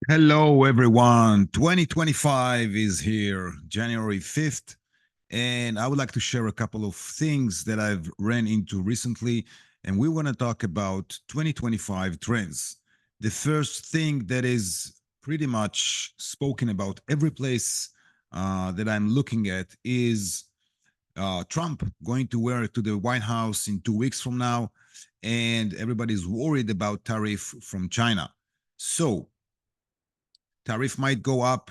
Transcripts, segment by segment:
Hello, everyone. 2025 is here, January 5th, and I would like to share a couple of things that I've ran into recently, and we want to talk about 2025 trends. The first thing that is pretty much spoken about every place that I'm looking at is Trump going to wear it to the White House in 2 weeks from now, and everybody's worried about tariff from China. So tariff might go up.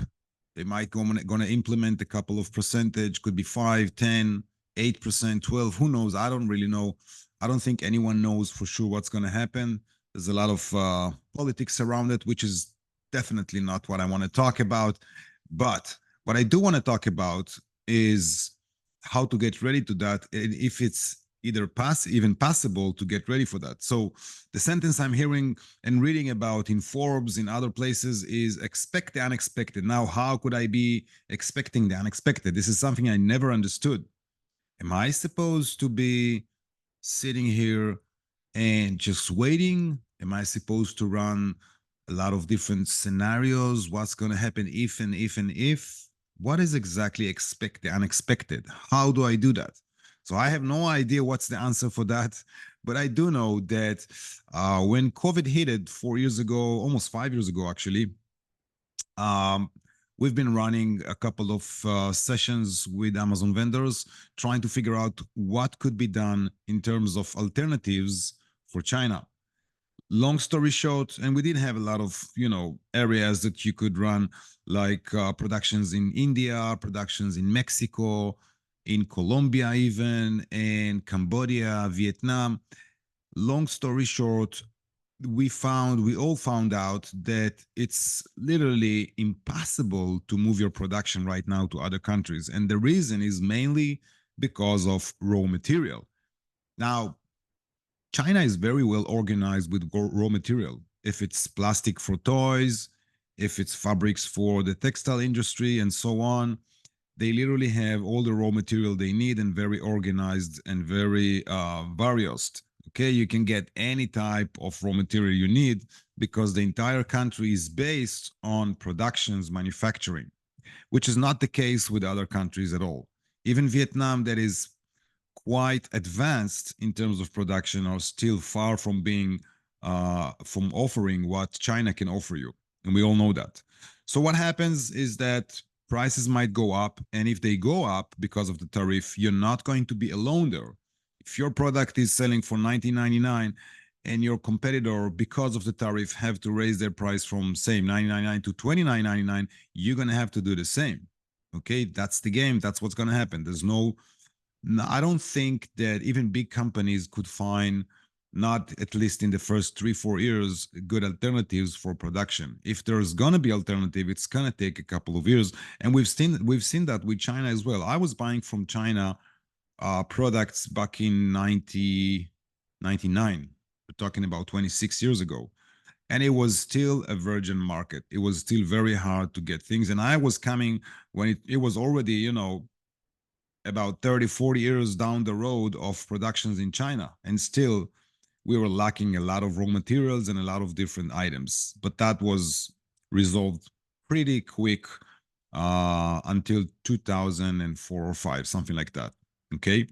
They might going to implement a couple of percentage, could be 5, 10, 8%, 12, who knows? I don't really know. I don't think anyone knows for sure what's going to happen. There's a lot of politics around it, which is definitely not what I want to talk about. But what I do want to talk about is how to get ready to that, and if it's even possible to get ready for that. So the sentence I'm hearing and reading about in Forbes, in other places, is expect the unexpected. Now, how could I be expecting the unexpected? This is something I never understood. Am I supposed to be sitting here and just waiting? Am I supposed to run a lot of different scenarios? What's going to happen if and if and if? What is exactly expect the unexpected? How do I do that? So I have no idea what's the answer for that, but I do know that when COVID hit it 4 years ago, almost 5 years ago, actually, um, we've been running a couple of sessions with Amazon vendors trying to figure out what could be done in terms of alternatives for China. Long story short, and we did have a lot of areas that you could run, like productions in India, productions in Mexico, in Colombia, even, and Cambodia, Vietnam. Long story short, we all found out that it's literally impossible to move your production right now to other countries, and the reason is mainly because of raw material. Now, China is very well organized with raw material. If it's plastic for toys, if it's fabrics for the textile industry, and so on, they literally have all the raw material they need and very organized and very various. Okay, you can get any type of raw material you need because the entire country is based on productions manufacturing, which is not the case with other countries at all. Even Vietnam, that is quite advanced in terms of production, are still far from being from offering what China can offer you, and we all know that. So what happens is that prices might go up, and if they go up because of the tariff, you're not going to be alone there. If your product is selling for 19.99 and your competitor, because of the tariff, have to raise their price from say 9.99 to 29.99, you're going to have to do the same. Okay, that's the game. That's what's going to happen. There's no, I don't think that even big companies could find, not at least in the first 3 4 years, good alternatives for production. If there's gonna be alternative, it's gonna take a couple of years, and we've seen that with China as well. I was buying from China products back in 1999. We're talking about 26 years ago, and it was still a virgin market. It was still very hard to get things, and I was coming when it was already about 30, 40 years down the road of productions in China. And still, we were lacking a lot of raw materials and a lot of different items. But that was resolved pretty quick until 2004 or 5, something like that. Okay.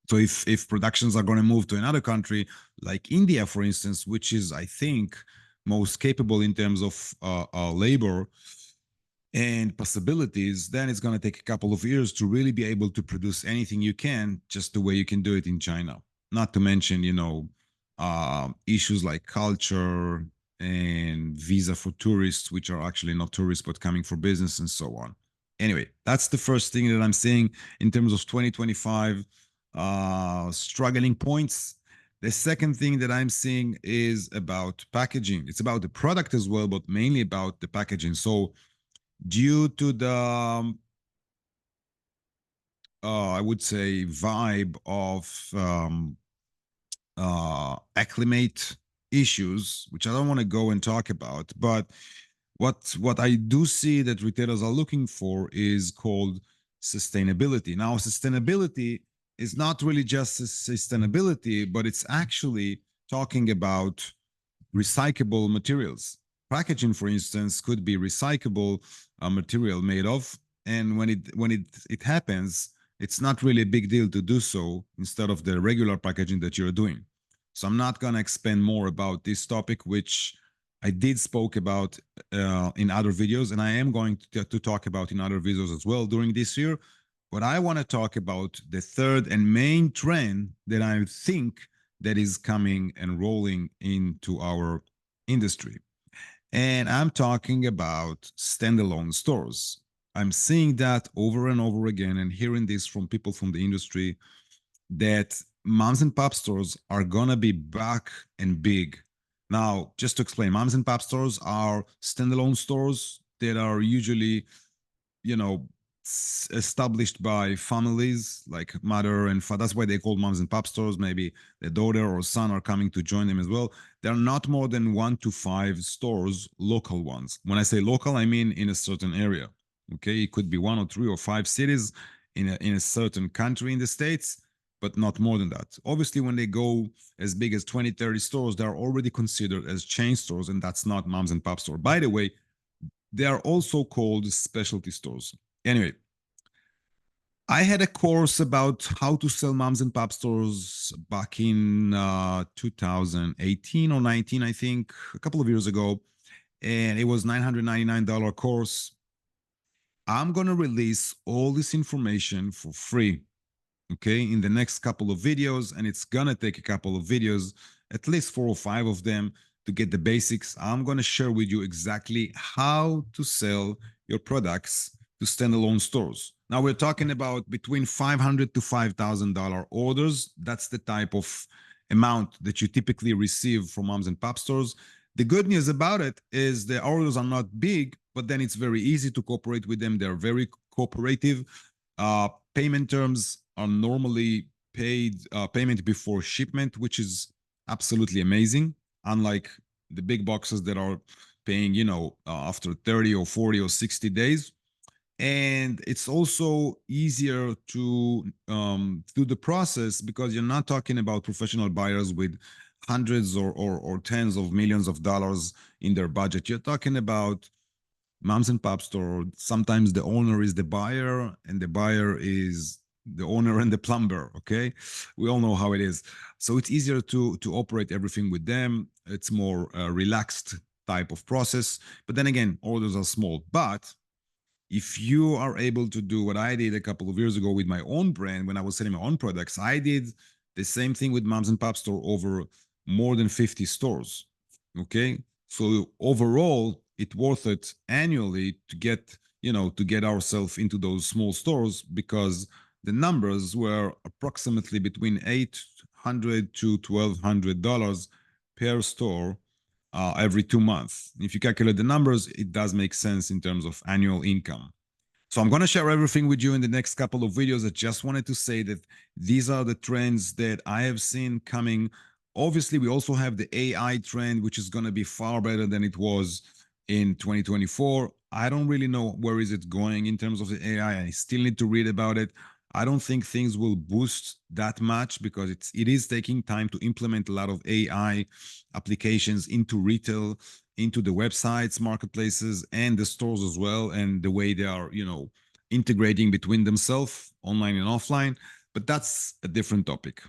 So if productions are going to move to another country like India, for instance, which is, I think, most capable in terms of labor and possibilities, then it's going to take a couple of years to really be able to produce anything you can, just the way you can do it in China. Not to mention, issues like culture and visa for tourists, which are actually not tourists but coming for business, and so on. Anyway, that's the first thing that I'm seeing in terms of 2025 struggling points. The second thing that I'm seeing is about packaging. It's about the product as well, but mainly about the packaging. So due to the I would say vibe of acclimate issues, which I don't want to go and talk about, but what I do see that retailers are looking for is called sustainability. Now, sustainability is not really just sustainability, but it's actually talking about recyclable materials, packaging, for instance, could be recyclable material made of. And when it happens, it's not really a big deal to do so instead of the regular packaging that you're doing. So I'm not going to expand more about this topic, which I did spoke about in other videos, and I am going to talk about in other videos as well during this year. But I want to talk about the third and main trend that I think that is coming and rolling into our industry. And I'm talking about standalone stores. I'm seeing that over and over again and hearing this from people from the industry that moms and pop stores are gonna be back and big. Now, just to explain, moms and pop stores are standalone stores that are usually, you know, established by families like mother and father. That's why they call moms and pop stores. Maybe the daughter or son are coming to join them as well. They're not more than 1 to 5 stores, local ones. When I say local, I mean in a certain area. Okay, it could be 1 or 3 or 5 cities in a certain country in the States, but not more than that. Obviously, when they go as big as 20, 30 stores, they're already considered as chain stores, and that's not moms and pop store. By the way, they are also called specialty stores. Anyway, I had a course about how to sell moms and pop stores back in 2018 or 19, I think, a couple of years ago. And it was $999 course. I'm going to release all this information for free, okay, in the next couple of videos. And it's going to take a couple of videos, at least 4 or 5 of them, to get the basics. I'm going to share with you exactly how to sell your products to standalone stores. Now we're talking about between $500 to $5,000 orders. That's the type of amount that you typically receive from moms and pop stores. The good news about it is the orders are not big, but then it's very easy to cooperate with them. They're very cooperative. Payment terms are normally payment before shipment, which is absolutely amazing. Unlike the big boxes that are paying, after 30 or 40 or 60 days. And it's also easier to do the process because you're not talking about professional buyers with hundreds or tens of millions of dollars in their budget. You're talking about moms and pop store. Sometimes the owner is the buyer and the buyer is the owner and the plumber. Okay, we all know how it is. So it's easier to operate everything with them. It's more relaxed type of process. But then again, orders are small. But if you are able to do what I did a couple of years ago with my own brand, when I was selling my own products, I did the same thing with moms and pop store over more than 50 stores. Okay, so overall, it's worth it annually to get ourselves into those small stores because the numbers were approximately between $800 to $1,200 per store every 2 months. If you calculate the numbers, it does make sense in terms of annual income. So I'm going to share everything with you in the next couple of videos. I just wanted to say that these are the trends that I have seen coming. Obviously, we also have the AI trend, which is going to be far better than it was in 2024. I don't really know where is it going in terms of the AI. I still need to read about it. I don't think things will boost that much because it is taking time to implement a lot of AI applications into retail, into the websites, marketplaces, and the stores as well, and the way they are, integrating between themselves, online and offline. But that's a different topic.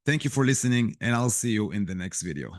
Thank you for listening, and I'll see you in the next video.